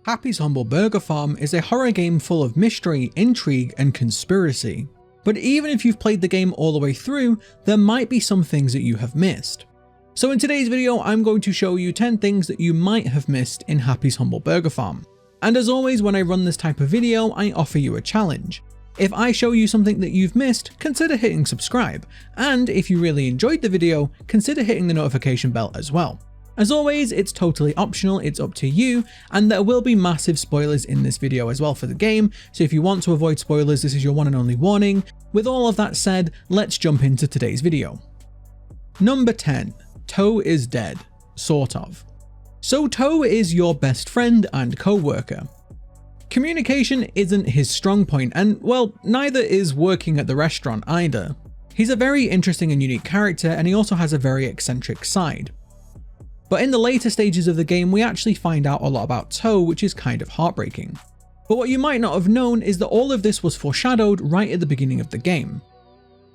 Happy's Humble Burger Farm is a horror game full of mystery, intrigue, and conspiracy. But even if you've played the game all the way through, there might be some things that you have missed. So in today's video, I'm going to show you 10 things that you might have missed in Happy's Humble Burger Farm. And as always, when I run this type of video, I offer you a challenge. If I show you something that you've missed, consider hitting subscribe. And if you really enjoyed the video, consider hitting the notification bell as well. As always, it's totally optional, it's up to you, and there will be massive spoilers in this video as well for the game, so if you want to avoid spoilers, this is your one and only warning. With all of that said, let's jump into today's video. Number 10. Toe is dead. Sort of. So Toe is your best friend and co-worker. Communication isn't his strong point, and well, neither is working at the restaurant either. He's a very interesting and unique character, and he also has a very eccentric side. But in the later stages of the game, we actually find out a lot about Toe, which is kind of heartbreaking. But what you might not have known is that all of this was foreshadowed right at the beginning of the game.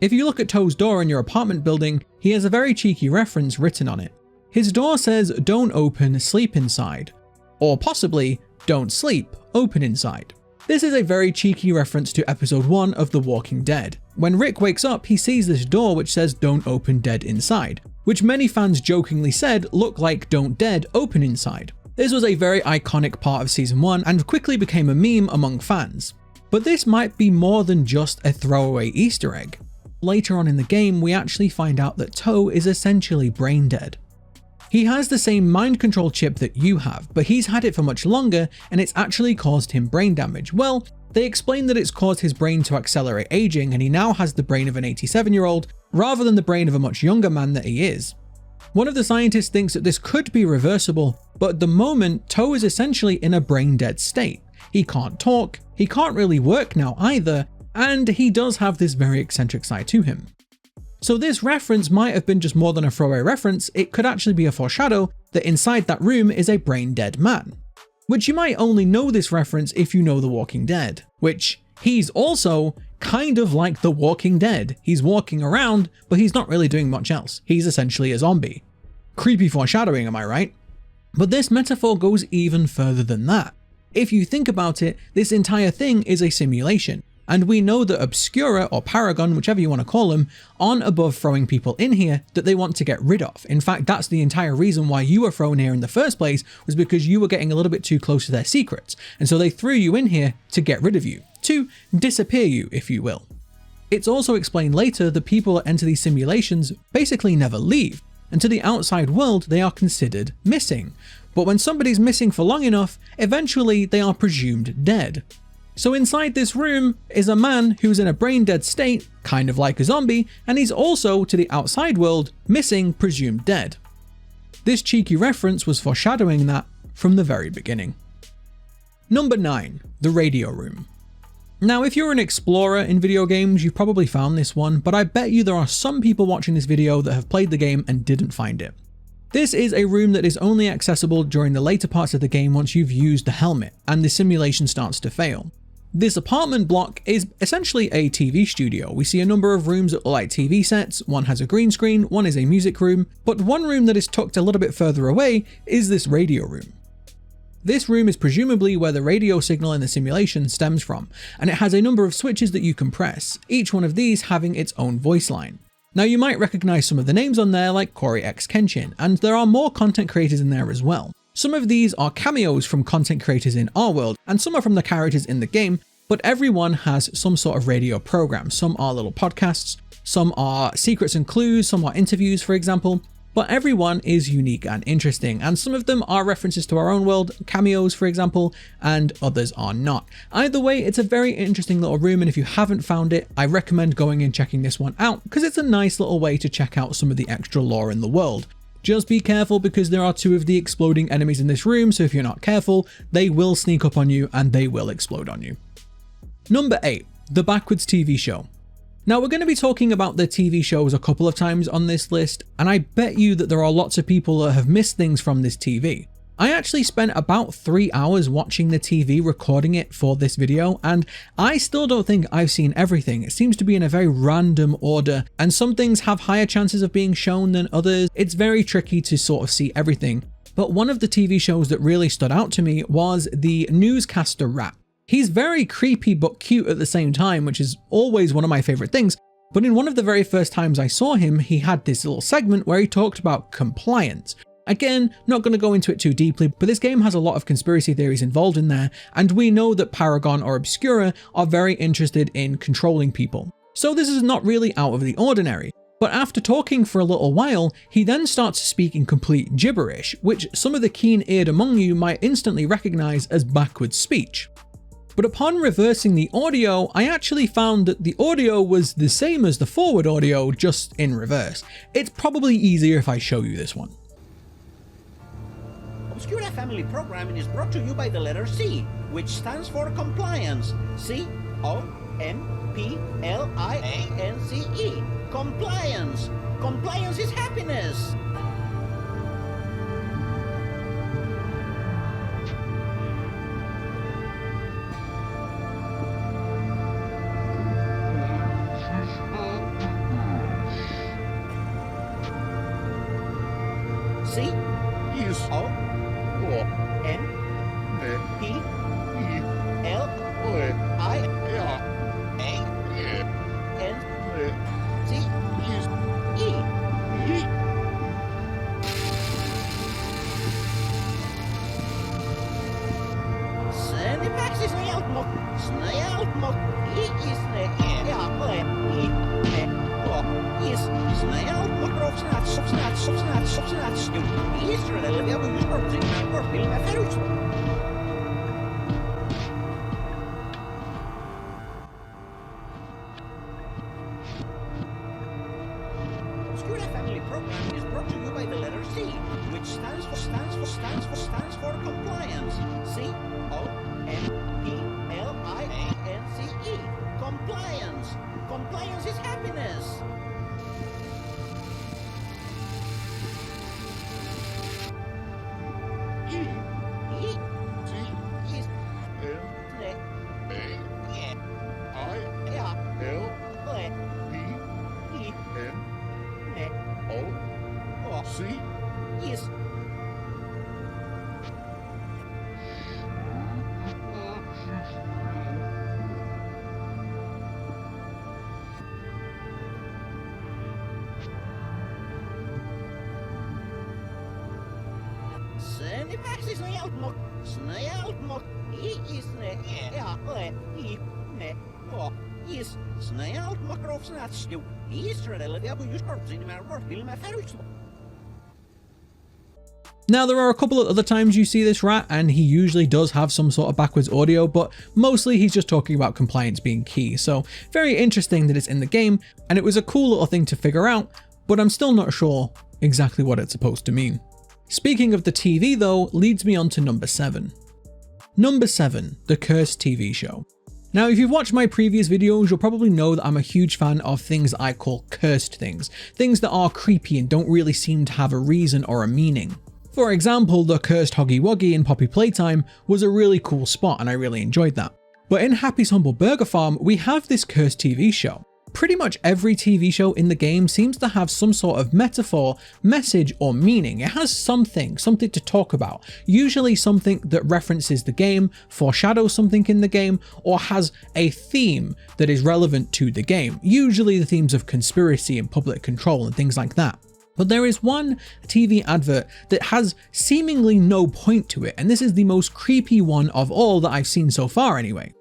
If you look at Toe's door in your apartment building, he has a very cheeky reference written on it. His door says, "Don't open, sleep inside." Or possibly, "Don't sleep, open inside." This is a very cheeky reference to episode 1 of The Walking Dead. When Rick wakes up, he sees this door which says "Don't open, dead inside," which many fans jokingly said look like "Don't dead, open inside." This was a very iconic part of season 1 and quickly became a meme among fans. But this might be more than just a throwaway Easter egg. Later on in the game, we actually find out that Toe is essentially brain dead. He has the same mind control chip that you have, but he's had it for much longer and it's actually caused him brain damage. Well, they explain that it's caused his brain to accelerate aging and he now has the brain of an 87-year-old rather than the brain of a much younger man that he is. One of the scientists thinks that this could be reversible, but at the moment, Toe is essentially in a brain dead state. He can't talk, he can't really work now either, and he does have this very eccentric side to him. So this reference might have been just more than a throwaway reference, it could actually be a foreshadow that inside that room is a brain dead man. Which you might only know this reference if you know The Walking Dead, which he's also kind of like The Walking Dead. He's walking around, but he's not really doing much else. He's essentially a zombie. Creepy foreshadowing, am I right? But this metaphor goes even further than that. If you think about it, this entire thing is a simulation. And we know that Obscura or Paragon, whichever you want to call them, aren't above throwing people in here that they want to get rid of. In fact, that's the entire reason why you were thrown here in the first place, was because you were getting a little bit too close to their secrets. And so they threw you in here to get rid of you, to disappear you, if you will. It's also explained later that people that enter these simulations basically never leave, and to the outside world they are considered missing. But when somebody's missing for long enough, eventually they are presumed dead. So inside this room is a man who's in a brain dead state, kind of like a zombie, and he's also, to the outside world, missing, presumed dead. This cheeky reference was foreshadowing that from the very beginning. Number 9. The radio room. Now, if you're an explorer in video games, you've probably found this one, but I bet you there are some people watching this video that have played the game and didn't find it. This is a room that is only accessible during the later parts of the game once you've used the helmet, and the simulation starts to fail. This apartment block is essentially a TV studio. We see a number of rooms that look like TV sets, one has a green screen, one is a music room, but one room that is tucked a little bit further away is this radio room. This room is presumably where the radio signal in the simulation stems from, and it has a number of switches that you can press, each one of these having its own voice line. Now you might recognize some of the names on there like Corey X Kenshin, and there are more content creators in there as well. Some of these are cameos from content creators in our world, and some are from the characters in the game, but everyone has some sort of radio program. Some are little podcasts, some are secrets and clues, some are interviews, for example, but everyone is unique and interesting, and some of them are references to our own world, cameos, for example, and others are not. Either way, it's a very interesting little room, and if you haven't found it, I recommend going and checking this one out, because it's a nice little way to check out some of the extra lore in the world. Just be careful because there are 2 of the exploding enemies in this room, so if you're not careful, they will sneak up on you and they will explode on you. Number 8. The Backwards TV Show. Now we're going to be talking about the TV shows a couple of times on this list, and I bet you that there are lots of people that have missed things from this TV. I actually spent about 3 hours watching the TV, recording it for this video, and I still don't think I've seen everything. It seems to be in a very random order, and some things have higher chances of being shown than others. It's very tricky to sort of see everything. But one of the TV shows that really stood out to me was the newscaster rat. He's very creepy but cute at the same time, which is always one of my favorite things. But in one of the very first times I saw him, he had this little segment where he talked about compliance. Again, not going to go into it too deeply, but this game has a lot of conspiracy theories involved in there, and we know that Paragon or Obscura are very interested in controlling people. So this is not really out of the ordinary. But after talking for a little while, he then starts to speak in complete gibberish, which some of the keen-eared among you might instantly recognize as backwards speech. But upon reversing the audio, I actually found that the audio was the same as the forward audio, just in reverse. It's probably easier if I show you this one. Obscura Family Programming is brought to you by the letter C, which stands for compliance. C-O-M-P-L-I-A-N-C-E. Compliance. Compliance is happiness. Obscura Family Programming is brought to you by the letter C, which stands for compliance. C-O-M-P-L-I-A-N-C-E. Compliance. Compliance is happiness. Now, there are a couple of other times you see this rat, and he usually does have some sort of backwards audio, but mostly he's just talking about compliance being key. So very interesting that it's in the game, and it was a cool little thing to figure out, but I'm still not sure exactly what it's supposed to mean. Speaking of the TV though, leads me on to number 7. Number 7, the Cursed TV show. Now, if you've watched my previous videos, you'll probably know that I'm a huge fan of things I call cursed things that are creepy and don't really seem to have a reason or a meaning. For example, the cursed Hoggy Woggy in Poppy Playtime was a really cool spot and I really enjoyed that. But in Happy's Humble Burger Farm, we have this cursed TV show. Pretty much every TV show in the game seems to have some sort of metaphor, message, or meaning. It has something to talk about. Usually something that references the game, foreshadows something in the game, or has a theme that is relevant to the game. Usually the themes of conspiracy and public control and things like that. But there is one TV advert that has seemingly no point to it, and this is the most creepy one of all that I've seen so far anyway.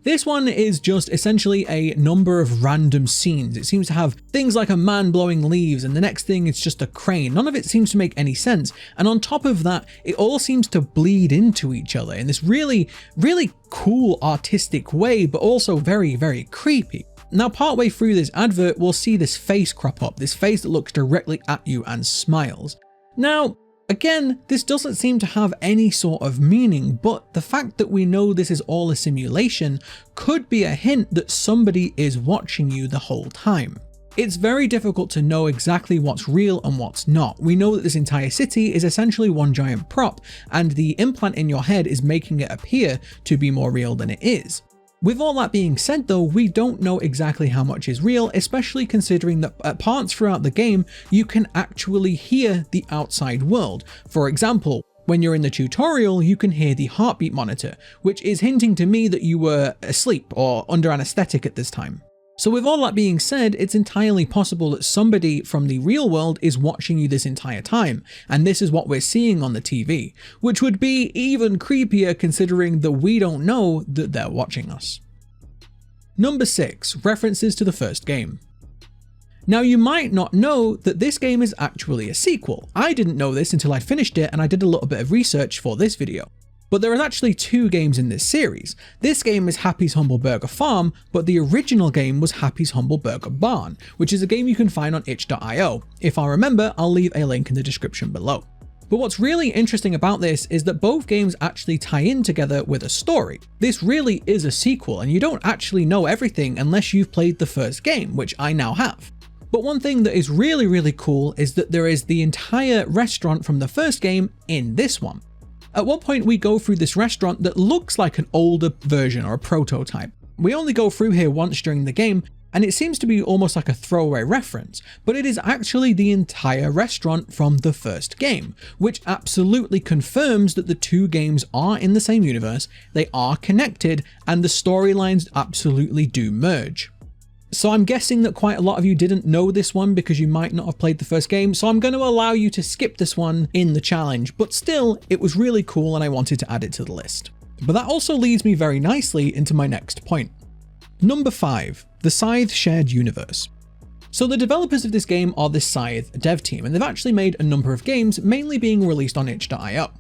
This one is just essentially a number of random scenes. It seems to have things like a man blowing leaves, and the next thing it's just a crane. None of it seems to make any sense. And on top of that, it all seems to bleed into each other in this really, really cool artistic way, but also very, very creepy. Now, partway through this advert, we'll see this face crop up, this face that looks directly at you and smiles. Now, again, this doesn't seem to have any sort of meaning, but the fact that we know this is all a simulation could be a hint that somebody is watching you the whole time. It's very difficult to know exactly what's real and what's not. We know that this entire city is essentially one giant prop, and the implant in your head is making it appear to be more real than it is. With all that being said though, we don't know exactly how much is real, especially considering that at parts throughout the game, you can actually hear the outside world. For example, when you're in the tutorial, you can hear the heartbeat monitor, which is hinting to me that you were asleep or under anesthetic at this time. So with all that being said, it's entirely possible that somebody from the real world is watching you this entire time, and this is what we're seeing on the TV, which would be even creepier considering that we don't know that they're watching us. Number 6, references to the first game. Now you might not know that this game is actually a sequel. I didn't know this until I finished it and I did a little bit of research for this video. But there are actually 2 games in this series. This game is Happy's Humble Burger Farm, but the original game was Happy's Humble Burger Barn, which is a game you can find on itch.io. If I remember, I'll leave a link in the description below. But what's really interesting about this is that both games actually tie in together with a story. This really is a sequel, and you don't actually know everything unless you've played the first game, which I now have. But one thing that is really cool is that there is the entire restaurant from the first game in this one. At one point we go through this restaurant that looks like an older version or a prototype. We only go through here once during the game, and it seems to be almost like a throwaway reference, but it is actually the entire restaurant from the first game, which absolutely confirms that the 2 games are in the same universe, they are connected, and the storylines absolutely do merge. So I'm guessing that quite a lot of you didn't know this one because you might not have played the first game, so I'm going to allow you to skip this one in the challenge, but still, it was really cool and I wanted to add it to the list. But that also leads me very nicely into my next point. Number 5, the Scythe Shared Universe. So the developers of this game are the Scythe dev team, and they've actually made a number of games, mainly being released on itch.io.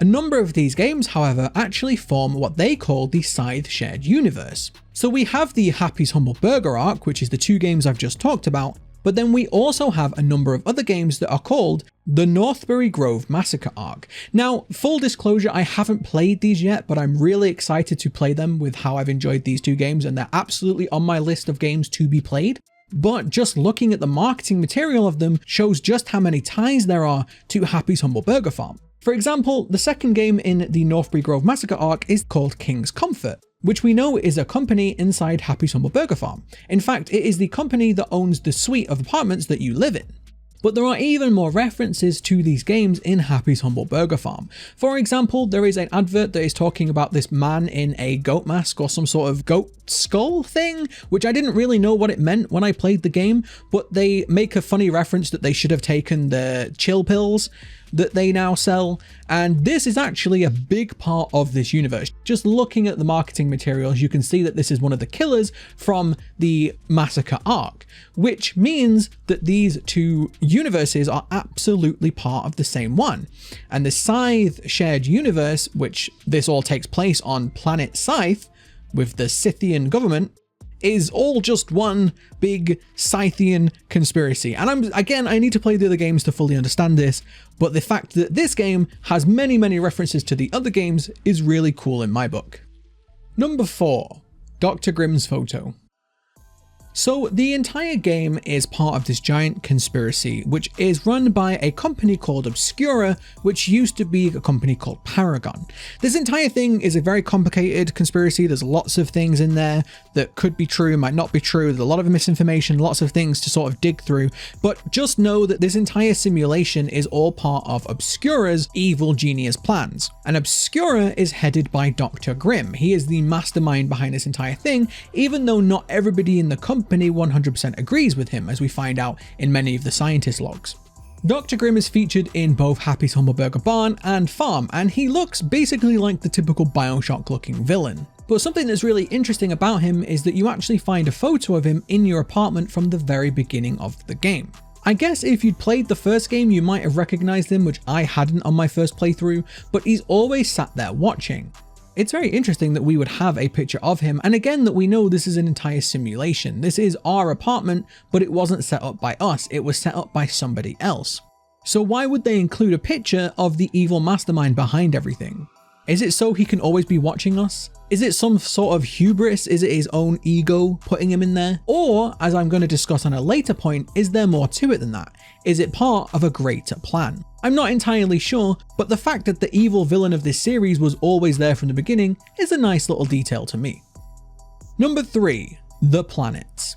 A number of these games, however, actually form what they call the Scythe Shared Universe. So we have the Happy's Humble Burger arc, which is the 2 games I've just talked about, but then we also have a number of other games that are called the Northbury Grove Massacre arc. Now, full disclosure, I haven't played these yet, but I'm really excited to play them with how I've enjoyed these 2 games, and they're absolutely on my list of games to be played. But just looking at the marketing material of them shows just how many ties there are to Happy's Humble Burger Farm. For example, the second game in the Northbury Grove Massacre arc is called King's Comfort, which we know is a company inside Happy's Humble Burger Farm. In fact, it is the company that owns the suite of apartments that you live in. But there are even more references to these games in Happy's Humble Burger Farm. For example, there is an advert that is talking about this man in a goat mask or some sort of goat skull thing, which I didn't really know what it meant when I played the game, but they make a funny reference that they should have taken the chill pills that they now sell, and this is actually a big part of this universe. Just looking at the marketing materials, you can see that this is one of the killers from the Massacre arc, which means that these 2 universes are absolutely part of the same one. And the Scythe Shared Universe, which this all takes place on planet Scythe with the Scythian government, is all just one big Scythian conspiracy. And I need to play the other games to fully understand this, but the fact that this game has many references to the other games is really cool in my book. Number 4, Dr. Grimm's photo. So the entire game is part of this giant conspiracy, which is run by a company called Obscura, which used to be a company called Paragon. This entire thing is a very complicated conspiracy. There's lots of things in there that could be true, might not be true. There's a lot of misinformation, lots of things to sort of dig through, but just know that this entire simulation is all part of Obscura's evil genius plans. And Obscura is headed by Dr. Grimm. He is the mastermind behind this entire thing, even though not everybody in the company 100% agrees with him, as we find out in many of the scientist logs. Dr. Grimm is featured in both Happy's Humble Burger Barn and Farm, and he looks basically like the typical Bioshock looking villain. But something that's really interesting about him is that you actually find a photo of him in your apartment from the very beginning of the game. I guess if you'd played the first game, you might have recognized him, which I hadn't on my first playthrough, but he's always sat there watching. It's very interesting that we would have a picture of him, and again that we know this is an entire simulation. This is our apartment, but it wasn't set up by us, it was set up by somebody else. So why would they include a picture of the evil mastermind behind everything? Is it so he can always be watching us? Is it some sort of hubris? Is it his own ego putting him in there? Or, as I'm going to discuss on a later point, is there more to it than that? Is it part of a greater plan? I'm not entirely sure, but the fact that the evil villain of this series was always there from the beginning is a nice little detail to me. Number 3. The planets.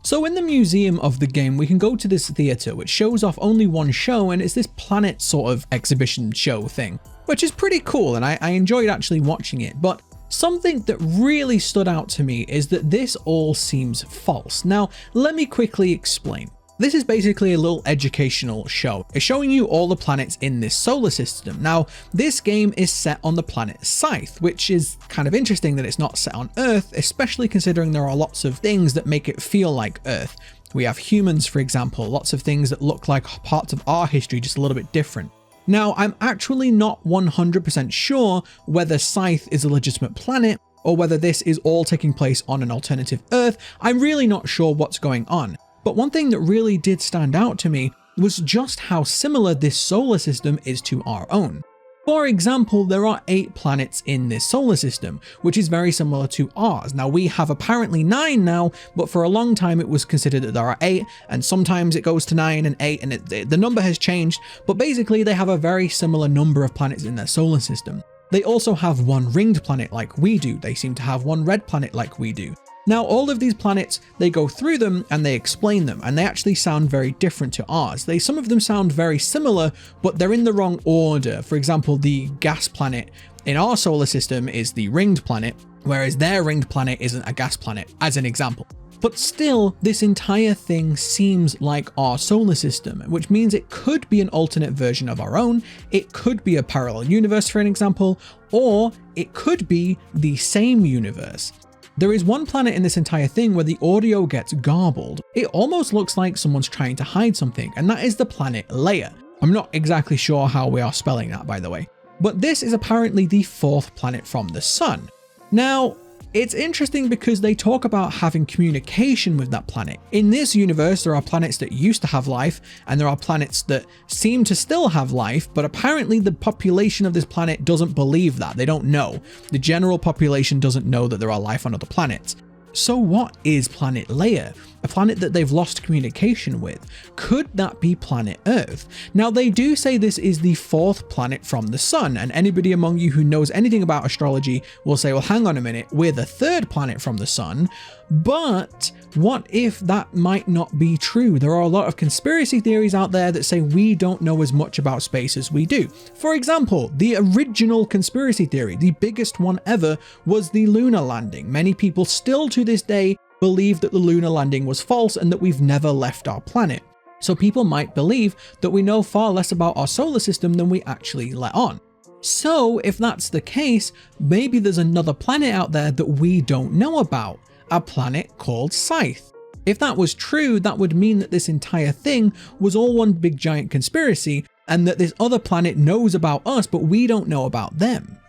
So in the museum of the game, we can go to this theater which shows off only one show, and it's this planet sort of exhibition show thing, which is pretty cool, and I enjoyed actually watching it. But something that really stood out to me is that this all seems false. Now, let me quickly explain. This is basically a little educational show. It's showing you all the planets in this solar system. Now, this game is set on the planet Scythe, which is kind of interesting that it's not set on Earth, especially considering there are lots of things that make it feel like Earth. We have humans, for example, lots of things that look like parts of our history, just a little bit different. Now, I'm actually not 100% sure whether Scythe is a legitimate planet or whether this is all taking place on an alternative Earth. I'm really not sure what's going on. But one thing that really did stand out to me was just how similar this solar system is to our own. For example, there are 8 planets in this solar system, which is very similar to ours. Now, we have apparently 9 now, but for a long time it was considered that there are 8, and sometimes it goes to 9 and 8, and the number has changed, but basically they have a very similar number of planets in their solar system. They also have one ringed planet like we do. They seem to have one red planet like we do. Now, all of these planets, they go through them and they explain them, and they actually sound very different to ours. Some of them sound very similar, but they're in the wrong order. For example, the gas planet in our solar system is the ringed planet, whereas their ringed planet isn't a gas planet, as an example. But still, this entire thing seems like our solar system, which means it could be an alternate version of our own, it could be a parallel universe, for an example, or it could be the same universe. There is one planet in this entire thing where the audio gets garbled. It almost looks like someone's trying to hide something, and that is the planet Leia. I'm not exactly sure how we are spelling that, by the way. But this is apparently the 4th planet from the sun. Now, it's interesting because they talk about having communication with that planet. In this universe, there are planets that used to have life, and there are planets that seem to still have life, but apparently the population of this planet doesn't believe that. They don't know. The general population doesn't know that there are life on other planets. So what is planet Leia? A planet that they've lost communication with? Could that be planet Earth? Now, they do say this is the 4th planet from the sun, and anybody among you who knows anything about astrology will say, well, hang on a minute, we're the 3rd planet from the sun. But what if that might not be true? There are a lot of conspiracy theories out there that say we don't know as much about space as we do. For example, the original conspiracy theory, the biggest one ever, was the lunar landing. Many people still to this day believe that the lunar landing was false and that we've never left our planet. So people might believe that we know far less about our solar system than we actually let on. So if that's the case, maybe there's another planet out there that we don't know about, a planet called Scythe. If that was true, that would mean that this entire thing was all one big giant conspiracy, and that this other planet knows about us, but we don't know about them.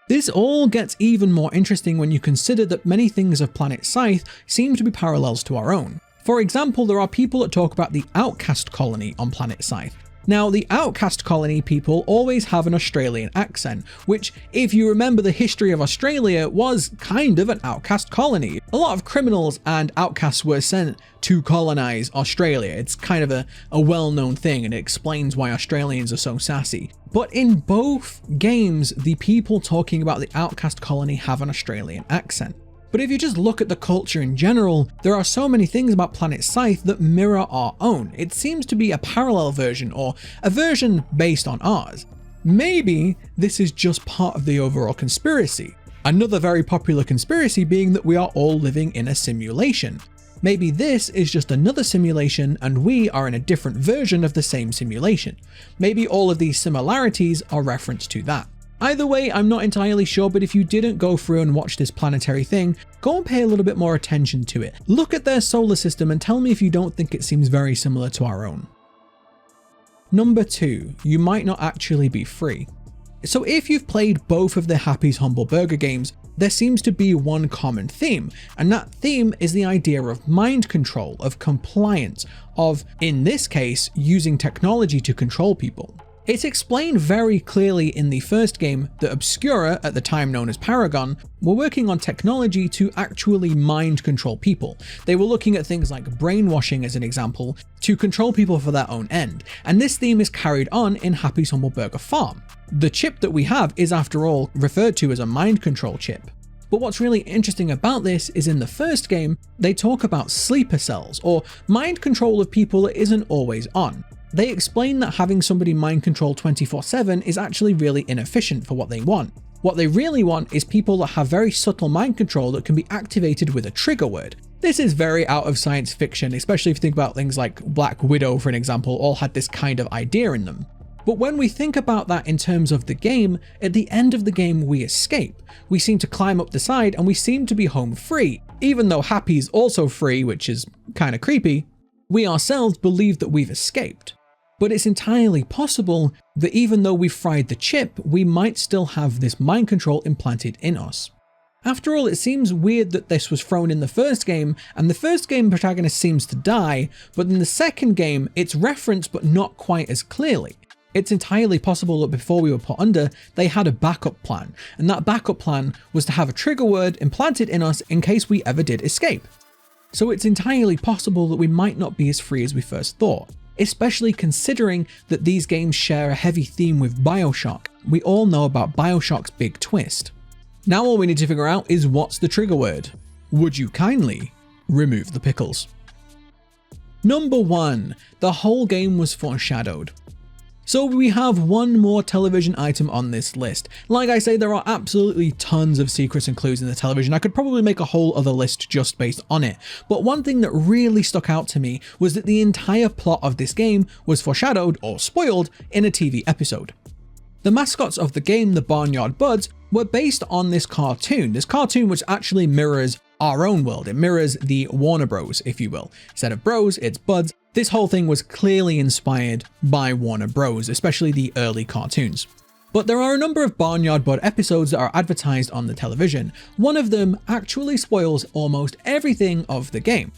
This all gets even more interesting when you consider that many things of planet Scythe seem to be parallels to our own. For example, there are people that talk about the outcast colony on planet Scythe. Now, the outcast colony people always have an Australian accent, which, if you remember the history of Australia, was kind of an outcast colony. A lot of criminals and outcasts were sent to colonize Australia. It's kind of a well-known thing, and it explains why Australians are so sassy. But in both games, the people talking about the outcast colony have an Australian accent. But if you just look at the culture in general, there are so many things about planet Scythe that mirror our own. It seems to be a parallel version, or a version based on ours. Maybe this is just part of the overall conspiracy. Another very popular conspiracy being that we are all living in a simulation. Maybe this is just another simulation and we are in a different version of the same simulation. Maybe all of these similarities are reference to that. Either way, I'm not entirely sure, but if you didn't go through and watch this planetary thing, go and pay a little bit more attention to it. Look at their solar system and tell me if you don't think it seems very similar to our own. Number 2, you might not actually be free. So if you've played both of the Happy's Humble Burger games, there seems to be one common theme, and that theme is the idea of mind control, of compliance, of, in this case, using technology to control people. It's explained very clearly in the first game that Obscura, at the time known as Paragon, were working on technology to actually mind control people. They were looking at things like brainwashing as an example to control people for their own end, and this theme is carried on in Happy's Humble Burger Farm. The chip that we have is after all referred to as a mind control chip. But what's really interesting about this is in the first game, they talk about sleeper cells, or mind control of people that isn't always on. They explain that having somebody mind control 24/7 is actually really inefficient for what they want. What they really want is people that have very subtle mind control that can be activated with a trigger word. This is very out of science fiction, especially if you think about things like Black Widow, for an example, all had this kind of idea in them. But when we think about that in terms of the game, at the end of the game we escape. We seem to climb up the side and we seem to be home free. Even though Happy's also free, which is kind of creepy, we ourselves believe that we've escaped. But it's entirely possible that even though we've fried the chip, we might still have this mind control implanted in us. After all, it seems weird that this was thrown in the first game, and the first game protagonist seems to die, but in the second game, it's referenced but not quite as clearly. It's entirely possible that before we were put under, they had a backup plan, and that backup plan was to have a trigger word implanted in us in case we ever did escape. So it's entirely possible that we might not be as free as we first thought, especially considering that these games share a heavy theme with BioShock. We all know about BioShock's big twist. Now all we need to figure out is what's the trigger word. Would you kindly remove the pickles? Number 1, the whole game was foreshadowed. So we have one more television item on this list. Like I say, there are absolutely tons of secrets and clues in the television. I could probably make a whole other list just based on it. But one thing that really stuck out to me was that the entire plot of this game was foreshadowed or spoiled in a TV episode. The mascots of the game, the Barnyard Buds, were based on this cartoon which actually mirrors our own world. It mirrors the Warner Bros, if you will. Instead of bros, it's buds. This whole thing was clearly inspired by Warner Bros, especially the early cartoons. But there are a number of Barnyard Bud episodes that are advertised on the television. One of them actually spoils almost everything of the game.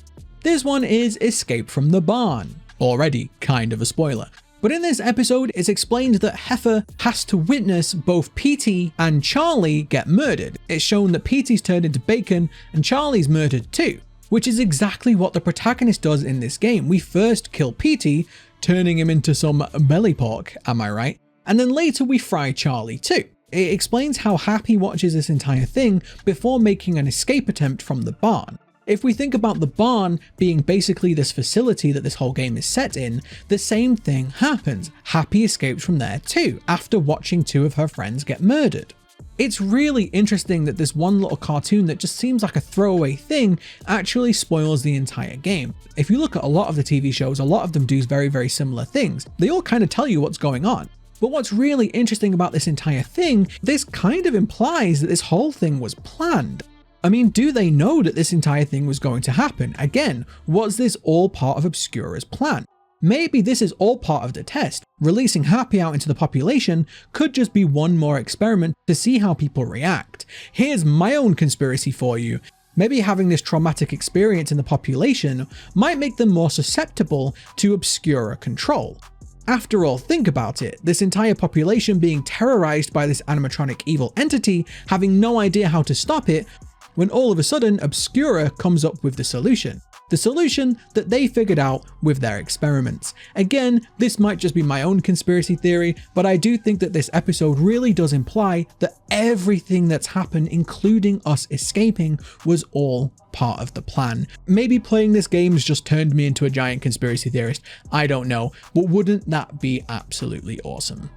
This one is Escape from the Barn. Already kind of a spoiler. But in this episode, it's explained that Heifer has to witness both Petey and Charlie get murdered. It's shown that Petey's turned into bacon and Charlie's murdered too, which is exactly what the protagonist does in this game. We first kill Petey, turning him into some belly pork, am I right? And then later we fry Charlie too. It explains how Happy watches this entire thing before making an escape attempt from the barn. If we think about the barn being basically this facility that this whole game is set in, the same thing happens. Happy escapes from there too, after watching two of her friends get murdered. It's really interesting that this one little cartoon that just seems like a throwaway thing actually spoils the entire game. If you look at a lot of the TV shows, a lot of them do very, very similar things. They all kind of tell you what's going on. But what's really interesting about this entire thing, this kind of implies that this whole thing was planned. I mean, do they know that this entire thing was going to happen? Again, was this all part of Obscura's plan? Maybe this is all part of the test. Releasing Happy out into the population could just be one more experiment to see how people react. Here's my own conspiracy for you. Maybe having this traumatic experience in the population might make them more susceptible to Obscura control. After all, think about it. This entire population being terrorized by this animatronic evil entity, having no idea how to stop it, when all of a sudden Obscura comes up with the solution. The solution that they figured out with their experiments. Again, this might just be my own conspiracy theory, but I do think that this episode really does imply that everything that's happened, including us escaping, was all part of the plan. Maybe playing this game has just turned me into a giant conspiracy theorist. I don't know, but wouldn't that be absolutely awesome?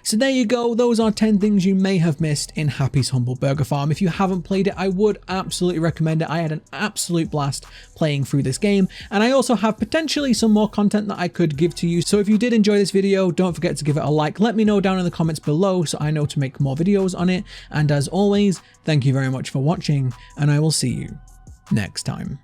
So there you go, those are 10 things you may have missed in Happy's Humble Burger Farm. If you haven't played it, I would absolutely recommend it. I had an absolute blast playing through this game, and I also have potentially some more content that I could give to you. So if you did enjoy this video, don't forget to give it a like. Let me know down in the comments below so I know to make more videos on it. And as always, thank you very much for watching, and I will see you next time.